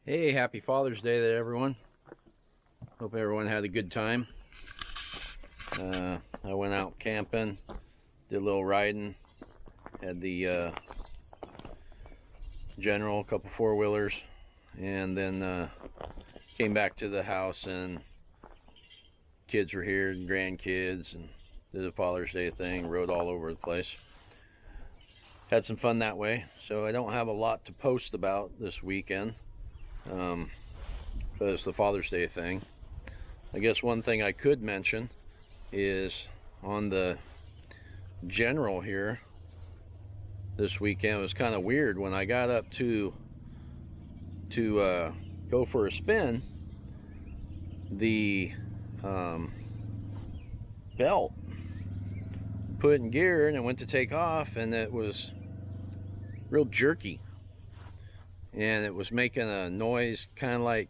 Hey, happy Father's Day to everyone. Hope everyone had a good time. I went out camping, did a little riding, had the General, a couple four-wheelers, and then came back to the house and kids were here, and grandkids, and did a Father's Day thing, rode all over the place. Had some fun that way, so I don't have a lot to post about this weekend. But it's the Father's Day thing. I guess one thing I could mention is on the General here this weekend. It was kind of weird when I got up to go for a spin. The belt put in gear and it went to take off, and it was real jerky, and it was making a noise, kind of like,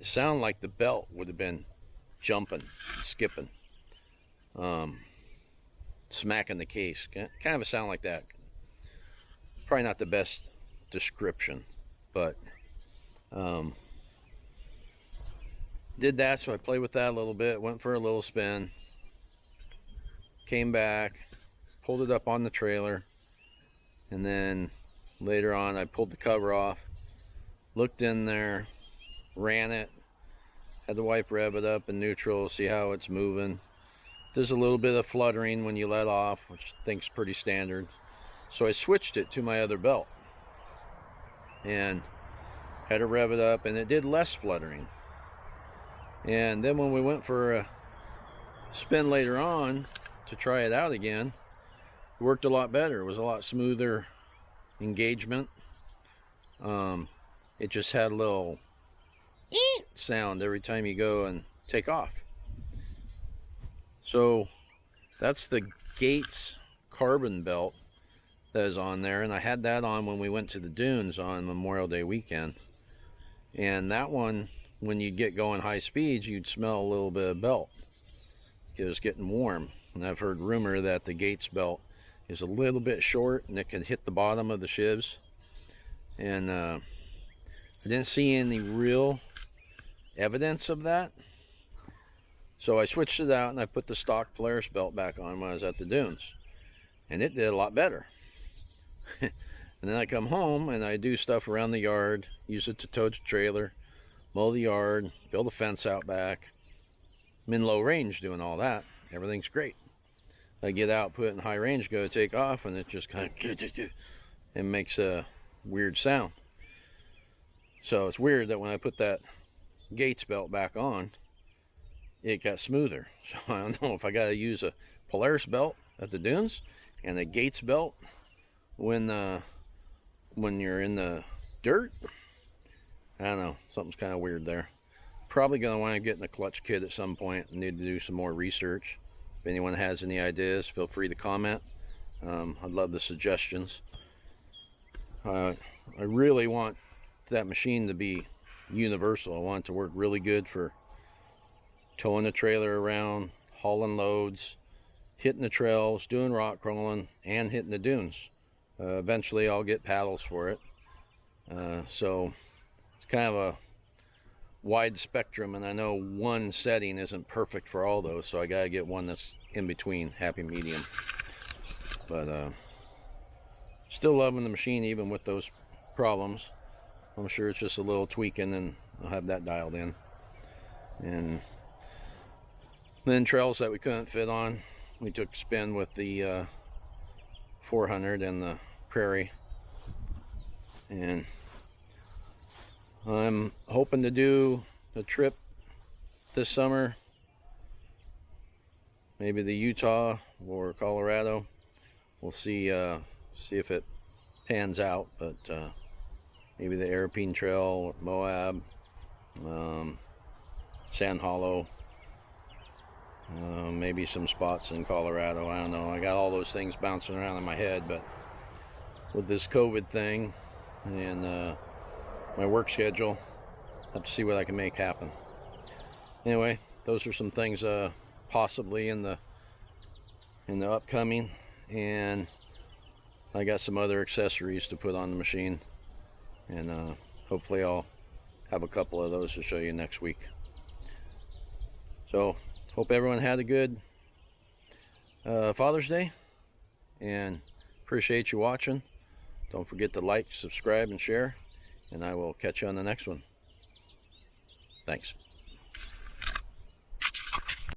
sound like the belt would have been jumping, skipping, smacking the case, kind of a sound like that. Probably not the best description, but did that. So I played with that a little bit, went for a little spin, came back, pulled it up on the trailer, and then later on I pulled the cover off, looked in there, ran it, had the wife rev it up in neutral, see how it's moving. There's a little bit of fluttering when you let off, which I think's pretty standard. So I switched it to my other belt and had to rev it up, and it did less fluttering. And then when we went for a spin later on to try it out again, it worked a lot better. It was a lot smoother engagement. It just had a little sound every time you go and take off. So that's the Gates carbon belt that is on there, and I had that on when we went to the dunes on Memorial Day weekend. And that one, when you get going high speeds, you'd smell a little bit of belt because it's getting warm. And I've heard rumor that the Gates belt is a little bit short and it can hit the bottom of the shivs. And I didn't see any real evidence of that. So I switched it out and I put the stock Polaris belt back on when I was at the dunes. And it did a lot better. And then I come home and I do stuff around the yard, use it to tow the trailer, mow the yard, build a fence out back. I'm in low range doing all that. Everything's great. I get out, put it in high range, go to take off, and it just kind of it makes a weird sound. So it's weird that when I put that Gates belt back on, it got smoother. So I don't know if I got to use a Polaris belt at the dunes and a Gates belt when you're in the dirt. I don't know, something's kind of weird there. Probably gonna want to get in a clutch kit at some point and need to do some more research. If anyone has any ideas, feel free to comment. I'd love the suggestions. I really want that machine to be universal. I want it to work really good for towing the trailer around, hauling loads, hitting the trails, doing rock crawling, and hitting the dunes. Eventually I'll get paddles for it. So it's kind of a wide spectrum, and I know one setting isn't perfect for all those, so I gotta get one that's in between, happy medium. But still loving the machine even with those problems. I'm sure it's just a little tweaking and I'll have that dialed in. And then trails that we couldn't fit on, we took a spin with the 400 and the Prairie. And I'm hoping to do a trip this summer, maybe the Utah or Colorado. We'll see if it pans out, but maybe the Airpine Trail, Moab, Sand Hollow, maybe some spots in Colorado. I don't know. I got all those things bouncing around in my head, but with this COVID thing and my work schedule, I have to see what I can make happen. Anyway, those are some things possibly in the upcoming, and I got some other accessories to put on the machine, and hopefully I'll have a couple of those to show you next week. So hope everyone had a good Father's Day, and appreciate you watching. Don't forget to like, subscribe, and share, and I will catch you on the next one. Thanks.